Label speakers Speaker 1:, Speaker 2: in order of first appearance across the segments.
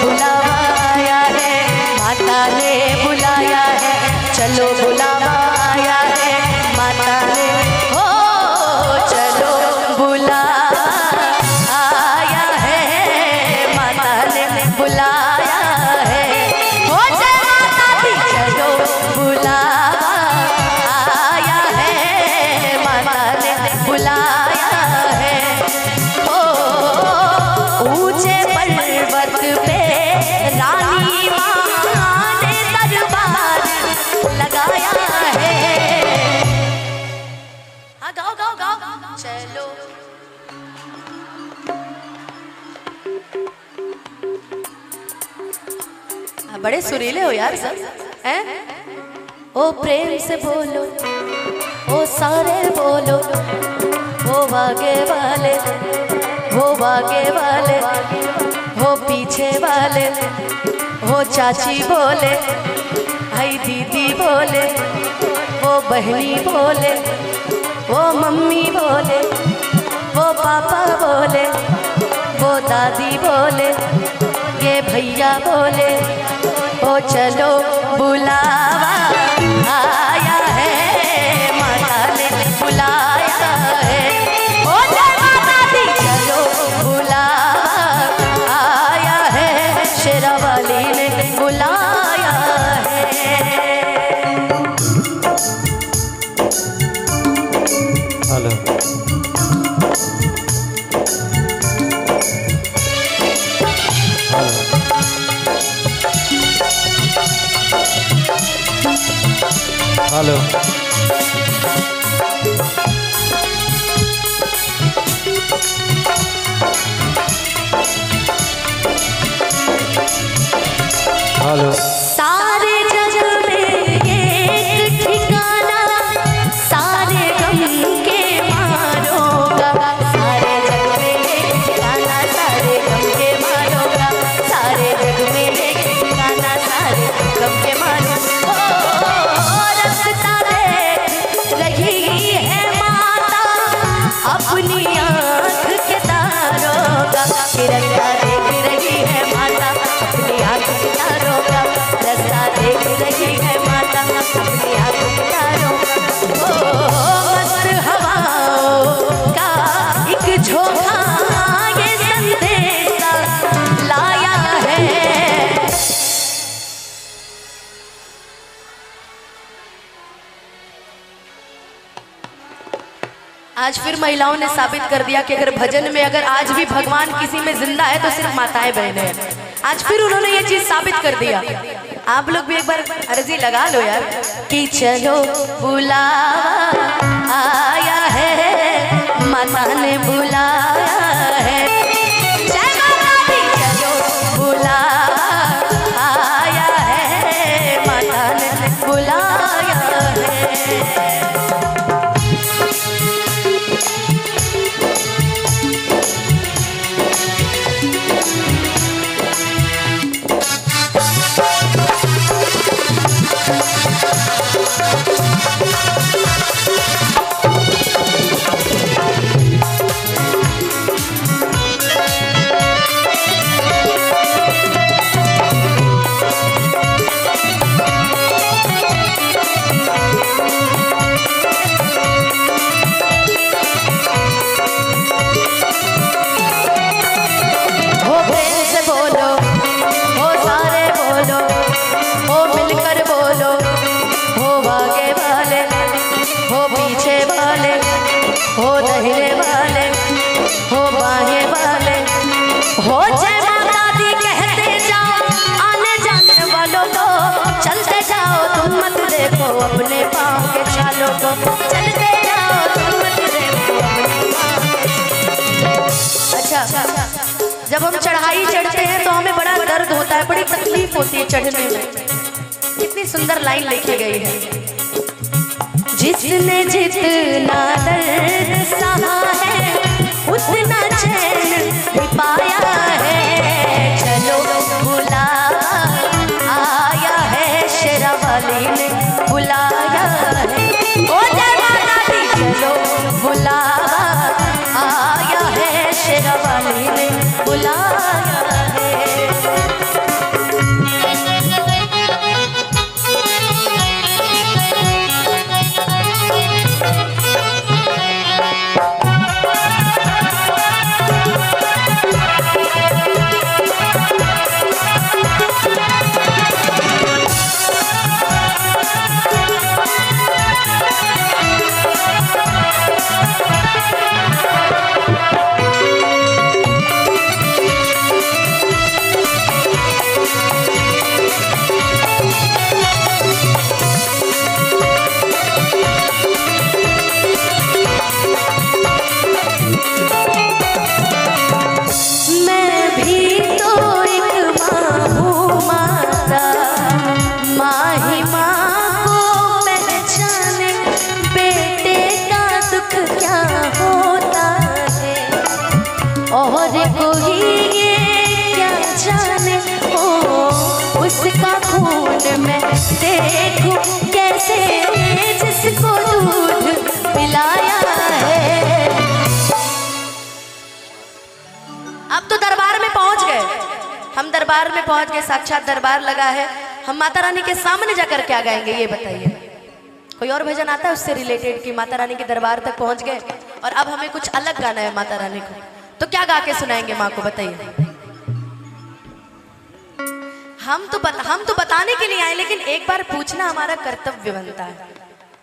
Speaker 1: बुलावा आया है, माता ने बुलाया है, चलो बुलावा आया है, माता ने हो चलो बुलावा आया है, माता ने बुलाया है, हो जय माता दी चलो बुलावा आया है, माता ने बुलाया है। ओ ऊंचे पर्वत पे रानी माँ ने दरबार लगाया है। हाँ गाओ गाओ गाओ चलो। बड़े सुरीले हो यार सब हैं। ओ प्रेम से बोलो, ओ सारे बोलो, वो आगे वाले, वो आगे वाले, वो पीछे वाले, वो चाची बोले, भाई दीदी बोले, वो बहनी बोले, वो मम्मी बोले, वो पापा बोले, वो दादी बोले, ये भैया बोले, ओ चलो बुलावा आया है, माता ने बुलाया है, ओ जय माता दी चलो बुलावा आया है, शेरावाली ने बुलाया है।
Speaker 2: हेलो हेलो हेलो
Speaker 1: सारे जग में एक ठिकाना, सारे गम के मारोगा, सारे जग में एक ठिकाना, सारे गम के मारोगा, सारे जग में एक ठिकाना, सारे गम के मारोगा। रास्ता देख रही है माता अपनी आँख के तारों का, तिरंगा देख रही है माता अपनी आँख के तारों का, रास्ता देख रही है माता अपनी आँख के तारों का। ओ मस्त हवाओं का एक झोंका ये संदेशा लाया है। आज फिर महिलाओं ने साबित कर दिया कि अगर भजन में अगर आज भी भगवान किसी में जिंदा है तो सिर्फ माताएं बहनें हैं। आज फिर उन्होंने ये चीज साबित कर दिया। आप लोग भी एक बार अर्जी लगा लो यार कि चलो बुलावा आया है, माता ने बुलाया है, जय माता दी चलो बुलावा आया है, माता ने बुलाया है। हो दहले वाले, हो बाहे वाले, हो जय माता दी कहते जाओ, आने जाने वालों को चलते जाओ, तुम मत देखो अपने पाँव के छालों को, चलते जाओ तुम मत देखो अपने पाँव। अच्छा, जब हम चढ़ाई चढ़ते हैं तो हमें बड़ा दर्द होता है, बड़ी तकलीफ होती है चढ़ने में। कितनी सुंदर लाइन लिखी गई है, जिसने जितना दर्द सहा है उतना चैन भी पाया है, चलो बुलावा आया है, शेरावाली ने बुलाया है, ओ जय माता दी चलो बुलावा आया है, शेरावाली ने बुलाया है। देखो कैसे जिसको दूध पिलाया है। अब तो दरबार में पहुंच गए, हम दरबार में पहुंच गए, साक्षात दरबार लगा है। हम माता रानी के सामने जाकर क्या गाएंगे ये बताइए? कोई और भजन आता है उससे रिलेटेड कि माता रानी के दरबार तक पहुंच गए और अब हमें कुछ अलग गाना है माता रानी को, तो क्या गा के सुनाएंगे माँ को बताइए? हम तो बताने के लिए आए, लेकिन एक बार पूछना हमारा कर्तव्य बनता है।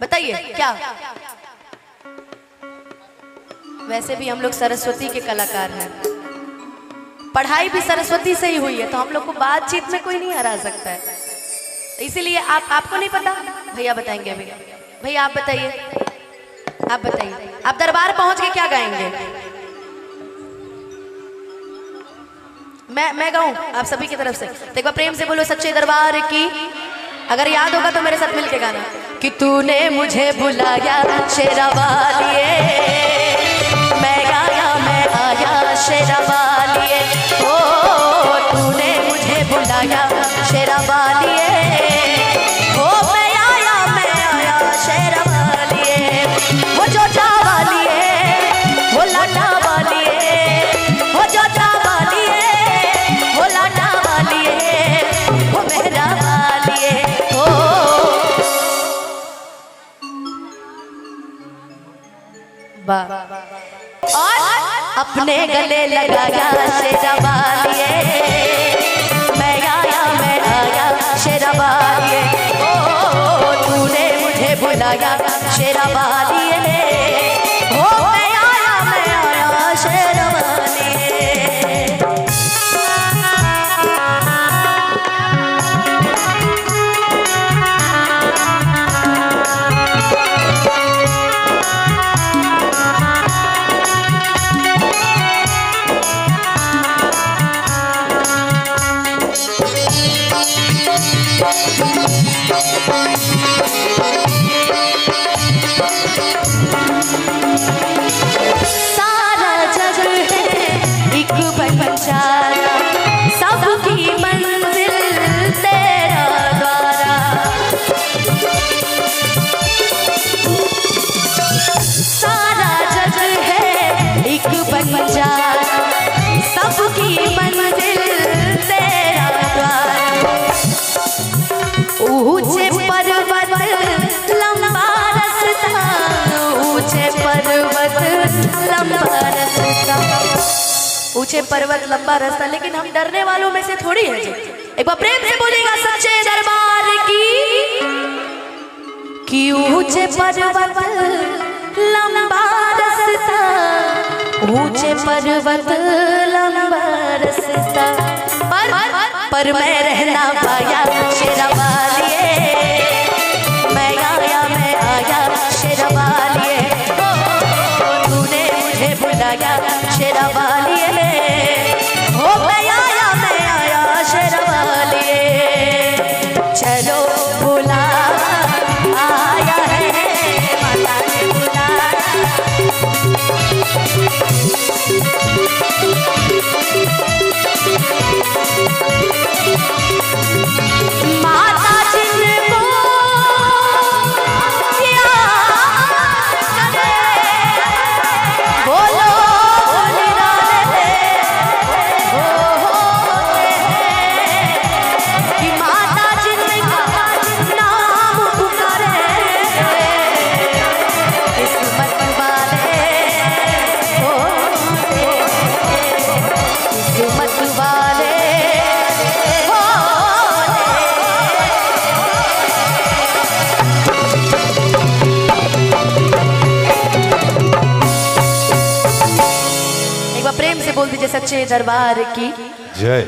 Speaker 1: बताइए क्या? वैसे भी हम लोग सरस्वती के कलाकार हैं, पढ़ाई भी सरस्वती से ही हुई है, तो हम लोग को बातचीत में कोई नहीं हरा सकता है। इसीलिए आपको नहीं पता, भैया बताएंगे अभी। भैया आप बताइए, आप बताइए, आप दरबार पहुंच के क्या गाएंगे? मैं गाऊं आप सभी की तरफ से, तो एक बार प्रेम से बोलो सच्चे दरबार की। अगर याद होगा तो मेरे साथ मिलके गाना। कि तूने मुझे बुलाया शेरा वालिए, मैं गाया मैं आया शेरा वालिए। ओ तूने मुझे बुलाया शेरा वालिए, ओ मैं आया शेरा वालिए। वो जोजा वालिए, वो लाडा वालिए, वो जोजा वालिए, वो लाडा वालिए, वो मेहरा वालिए। ओ और अपने गले लगाया शेरा वालिए, मैं आया शेरा वालिए। ओ तूने मुझे बुलाया शेरा वालिए, ओ मैं आया शेरा वालिए। सारा जग है एक बंजारा, सबकी मंजिल तेरा द्वारा। सारा जग है एक बंजारा, सबकी मंजिल तेरा द्वारा। ऊंचे पर्वत लंबा रास्ता, ऊंचे पर्वत लंबा रास्ता, ऊंचे पर्वत लंबा रास्ता। लेकिन हम डरने वालों में से थोड़ी है जी। एक बार प्रेम से बोलेगा सच्चे दरबार की। कि ऊंचे पर्वत लंबा रास्ता, ऊंचे पर्वत लंबा रास्ता, पर मैं रहना पाया शेरा वालिए, मैं आया शेरा वालिए। तूने मुझे बुलाया शेरा वालिए, ओ मैं आया शेरा वालिए। चलो बुला आया है माता ने बुलाया। माता जिनको याद करे, वो लोग निराले होते हैं। कि माता जिनका नाम पुकारे, किस्मत वाले होते हैं, किस्मत वाले। प्रेम से बोल दीजिए सच्चे दरबार की जय।